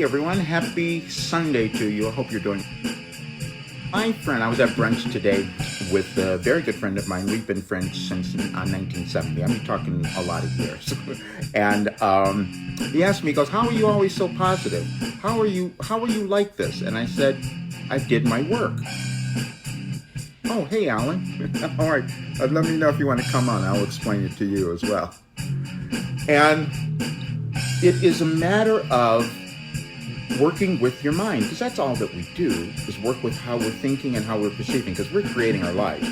Hey everyone, happy Sunday to you. I hope you're doing. My friend, I was at brunch today with a very good friend of mine. We've been friends since 1970. I'm talking a lot of years. And he asked me, he goes, "How are you always so positive? How are you like this?" And I said, "I did my work." Oh, hey Alan. All right, let me know if you want to come on. I'll explain it to you as well. And it is a matter of working with your mind, because that's all that we do, is work with how we're thinking and how we're perceiving, because we're creating our lives.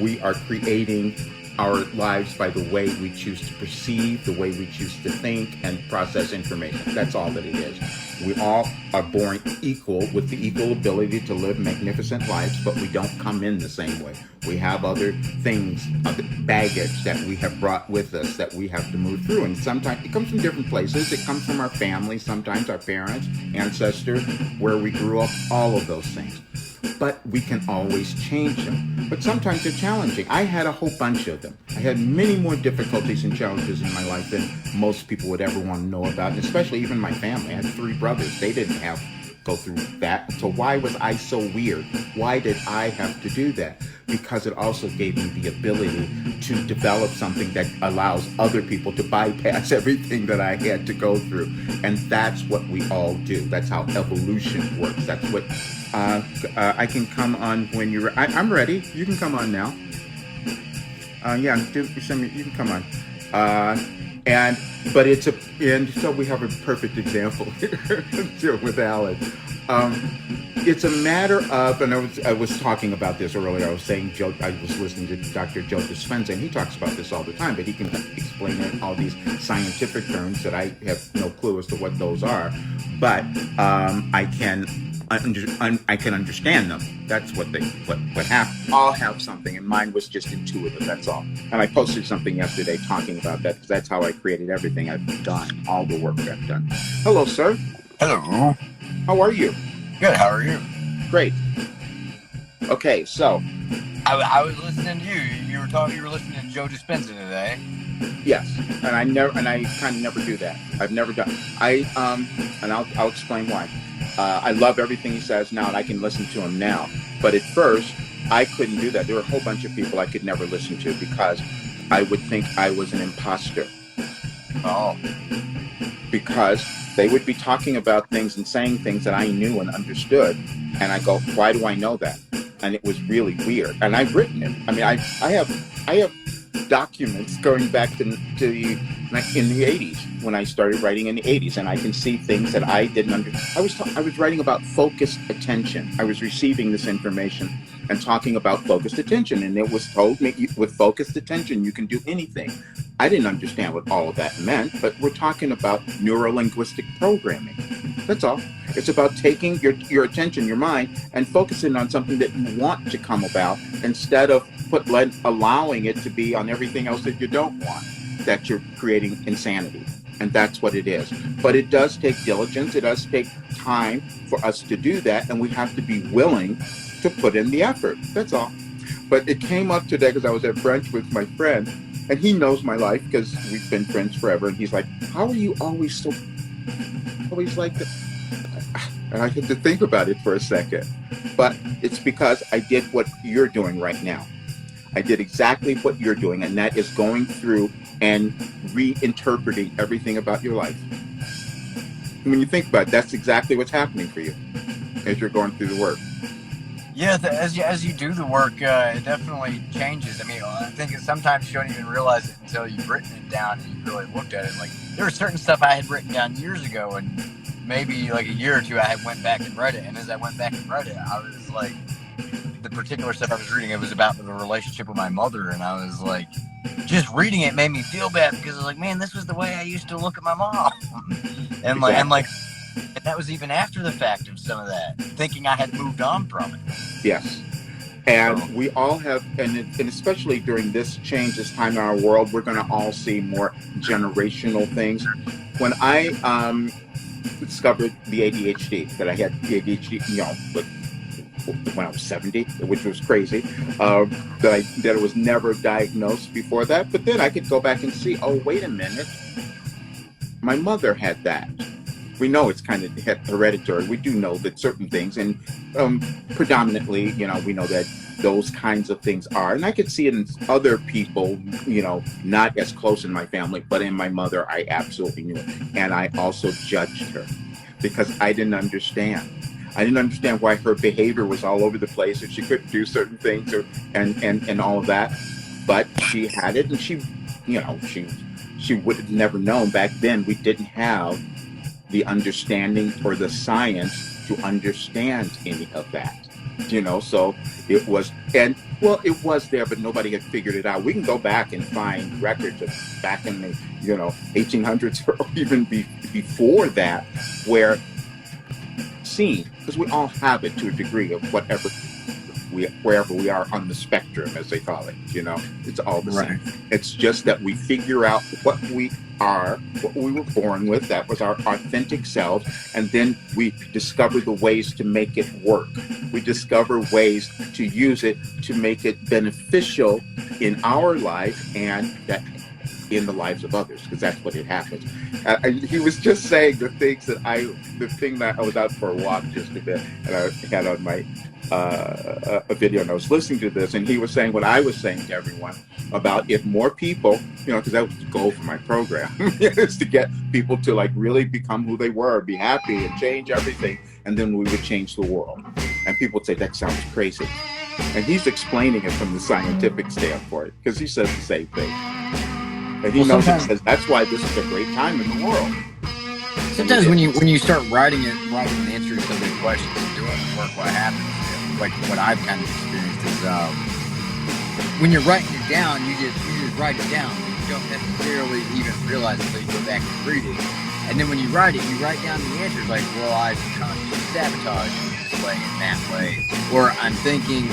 We are creating our lives by the way we choose to perceive, the way we choose to think and process information. That's all that it is. We all are born equal, with the equal ability to live magnificent lives, but we don't come in the same way. We have other things, other baggage that we have brought with us that we have to move through. And sometimes it comes from different places. It comes from our family, sometimes our parents, ancestors, where we grew up, all of those things. But we can always change them. But sometimes they're challenging. I had a whole bunch of them. I had many more difficulties and challenges in my life than most people would ever want to know about, and especially even my family. I had 3 brothers. They didn't have go through that. So why was I so weird? Why did I have to do that? Because it also gave me the ability to develop something that allows other people to bypass everything that I had to go through. And that's what we all do. That's how evolution works. That's what I can come on when you're. I'm ready. You can come on now. You can come on. And so we have a perfect example here with Alan. It's a matter of, and I was talking about this earlier. I was saying, I was listening to Dr. Joe Dispenza, and he talks about this all the time, but he can explain it in all these scientific terms that I have no clue as to what those are. But I can understand them. That's what happened. All have something, and mine was just intuitive. That's all. And I posted something yesterday talking about that, because that's how I created everything I've done, all the work that I've done. Hello, sir. Hello. How are you? Good. How are you? Great. Okay, so I was listening to you. You were listening to Joe Dispenza today. Yes, and I kind of never do that. I've never done. And I'll explain why. I love everything he says now, and I can listen to him now. But at first, I couldn't do that. There were a whole bunch of people I could never listen to because I would think I was an imposter. Oh. Because they would be talking about things and saying things that I knew and understood, and I go, why do I know that? And it was really weird. And I've written it. I mean, I have documents going back to in the 80s, when I started writing in the 80s, and I can see things that I didn't understand. I was writing about focused attention. I was receiving this information and talking about focused attention, and it was told me, with focused attention you can do anything. I didn't understand what all of that meant, but we're talking about neuro-linguistic programming. That's all. It's about taking your attention, your mind, and focusing on something that you want to come about, instead of allowing it to be on everything else that you don't want, that you're creating insanity. And that's what it is. But it does take diligence. It does take time for us to do that, and we have to be willing to put in the effort. That's all. But it came up today because I was at brunch with my friend, and he knows my life because we've been friends forever. And he's like, "How are you always like that?" And I had to think about it for a second. But it's because I did what you're doing right now. I did exactly what you're doing, and that is going through and reinterpreting everything about your life. When you think about it, that's exactly what's happening for you as you're going through the work. Yeah, as you do the work, it definitely changes. I mean, I think sometimes you don't even realize it until you've written it down and you've really looked at it. Like, there was certain stuff I had written down years ago, and maybe like a year or two I went back and read it. And as I went back and read it, I was like, the particular stuff I was reading, it was about the relationship with my mother, and I was like, just reading it made me feel bad, because I was like, man, this was the way I used to look at my mom. And and that was even after the fact of some of that, thinking I had moved on from it. Yes. And we all have, and especially during this change, this time in our world, we're going to all see more generational things. When I discovered the ADHD, that I had the ADHD, when I was 70, which was crazy, that it was never diagnosed before that. But then I could go back and see, oh, wait a minute, my mother had that. we know it's kind of hereditary. We do know that certain things, and predominantly, we know that those kinds of things are. And I could see it in other people, not as close in my family, but in my mother, I absolutely knew it. And I also judged her because I didn't understand. I didn't understand why her behavior was all over the place and she couldn't do certain things and all of that. But she had it, and she would have never known. Back then, we didn't have the understanding or the science to understand any of that. So it was, it was there, but nobody had figured it out. We can go back and find records of back in the 1800s or even before that, where seen, because we all have it to a degree of wherever we are on the spectrum, as they call it. It's all the same. It's just that we figure out what we are, what we were born with. That was our authentic selves, and then we discover the ways to make it work. We discover ways to use it to make it beneficial in our life and that in the lives of others, because that's what it happens. He was just saying the thing that I was out for a walk just a bit, and I had on my a video, and I was listening to this, and he was saying what I was saying to everyone about if more people, because that was the goal for my program, is to get people to like really become who they were, be happy, and change everything, and then we would change the world. And people would say, that sounds crazy. And he's explaining it from the scientific standpoint, because he says the same thing. And he knows it says that's why this is a great time in the world. Sometimes when you start writing answers to the questions and doing the work, what happens, like what I've kind of experienced is when you're writing it down, you just write it down. You don't necessarily even realize it until you go back and read it. And then when you write down the answers like, well, I consciously sabotage in this way and that way, or I'm thinking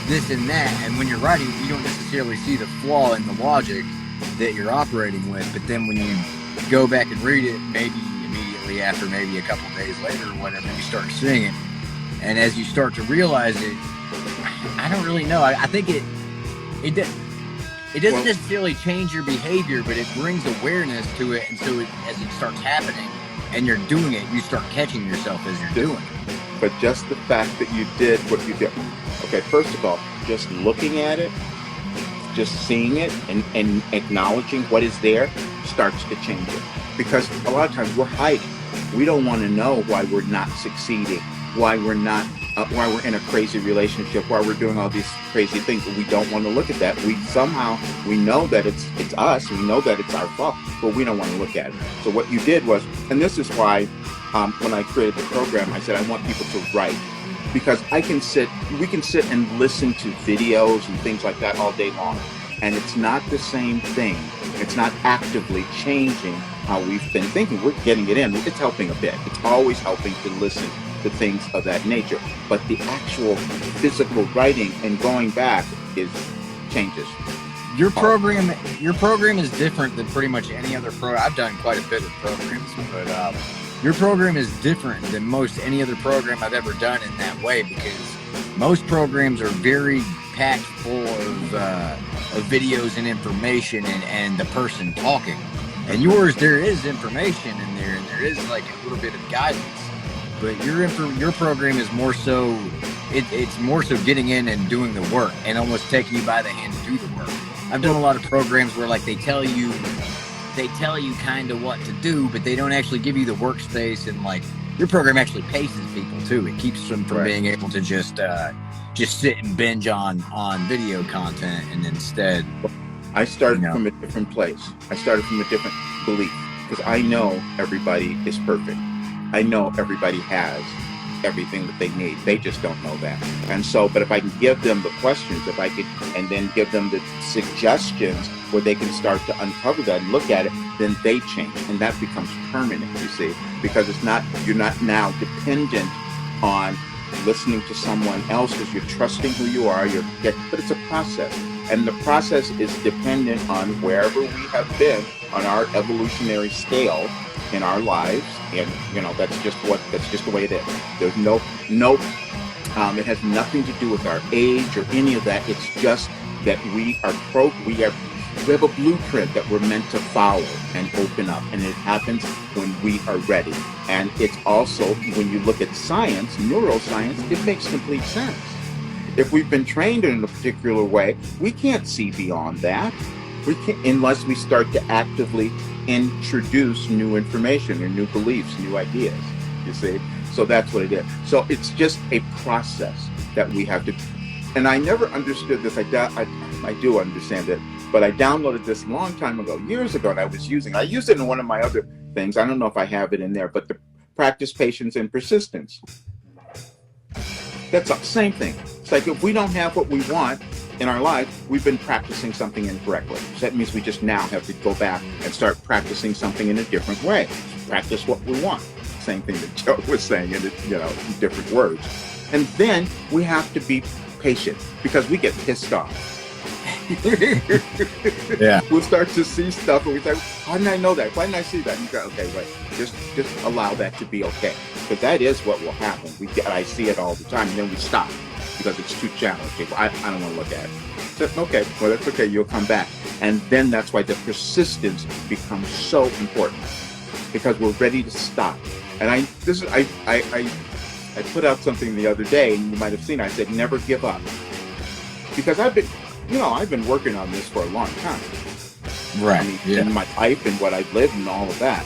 this and that. And when you're writing, you don't necessarily see the flaw in the logic that you're operating with. But then when you go back and read it, maybe immediately after, maybe a couple days later or whatever, you start seeing it. And as you start to realize it, I don't really know. I think it doesn't necessarily change your behavior, but it brings awareness to it. And so as it starts happening and you're doing it, you start catching yourself as you're doing it. But just the fact that you did what you did. Okay, first of all, just looking at it, just seeing it and acknowledging what is there starts to change it. Because a lot of times we're hiding. We don't want to know why we're not succeeding, why we're not, why we're in a crazy relationship, why we're doing all these crazy things. But we don't want to look at that. We know that it's us. We know that it's our fault, but we don't want to look at it. So what you did was, and this is why when I created the program, I said I want people to write. Because we can sit and listen to videos and things like that all day long. And it's not the same thing. It's not actively changing how we've been thinking. We're getting it in. It's helping a bit. It's always helping to listen to things of that nature. But the actual physical writing and going back changes. Your program is different than pretty much any other program. I've done quite a bit of programs, but your program is different than most any other program I've ever done in that way, because most programs are very packed full of videos and information and the person talking. And yours, there is information in there, and there is like a little bit of guidance. But your program is more so, it's more so getting in and doing the work and almost taking you by the hand to do the work. I've done a lot of programs where like they tell you kind of what to do, but they don't actually give you the workspace. And like your program actually paces people too. It keeps them from being able to just sit and binge on video content. And instead, I started from a different place. I started from a different belief, because I know everybody is perfect. I know everybody has everything that they need. They just don't know that. And so, but if I can give them the questions, and then give them the suggestions where they can start to uncover that and look at it, then they change. And that becomes permanent, you see, because you're not now dependent on listening to someone else, because you're trusting who you are. But it's a process. And the process is dependent on wherever we have been on our evolutionary scale in our lives. And that's just the way it is. There's no it has nothing to do with our age or any of that. It's just that we are We have a blueprint that we're meant to follow and open up, and it happens when we are ready. And it's also, when you look at science, neuroscience, it makes complete sense. If we've been trained in a particular way, we can't see beyond that. We can't, unless we start to actively introduce new information or new beliefs, new ideas, you see? So that's what it is. So it's just a process that we have to, and I never understood this. I do understand it, but I downloaded this a long time ago, years ago, and I used it in one of my other things. I don't know if I have it in there, but the practice patience and persistence. That's the same thing. It's like if we don't have what we want in our life, we've been practicing something incorrectly. So that means we just now have to go back and start practicing something in a different way. Practice what we want. Same thing that Joe was saying in different words. And then we have to be patient because we get pissed off. Yeah. We'll start to see stuff and we say, how didn't I know that? Why didn't I see that? And you go, okay, wait, just allow that to be okay. Because that is what will happen. I see it all the time, and then we stop because it's too challenging. I don't want to look at it. So, okay, well, that's okay. You'll come back. And then that's why the persistence becomes so important because we're ready to stop. And I put out something the other day, and you might have seen. I said, never give up, because I've been working on this for a long time. Right. I mean, in my life and what I've lived and all of that.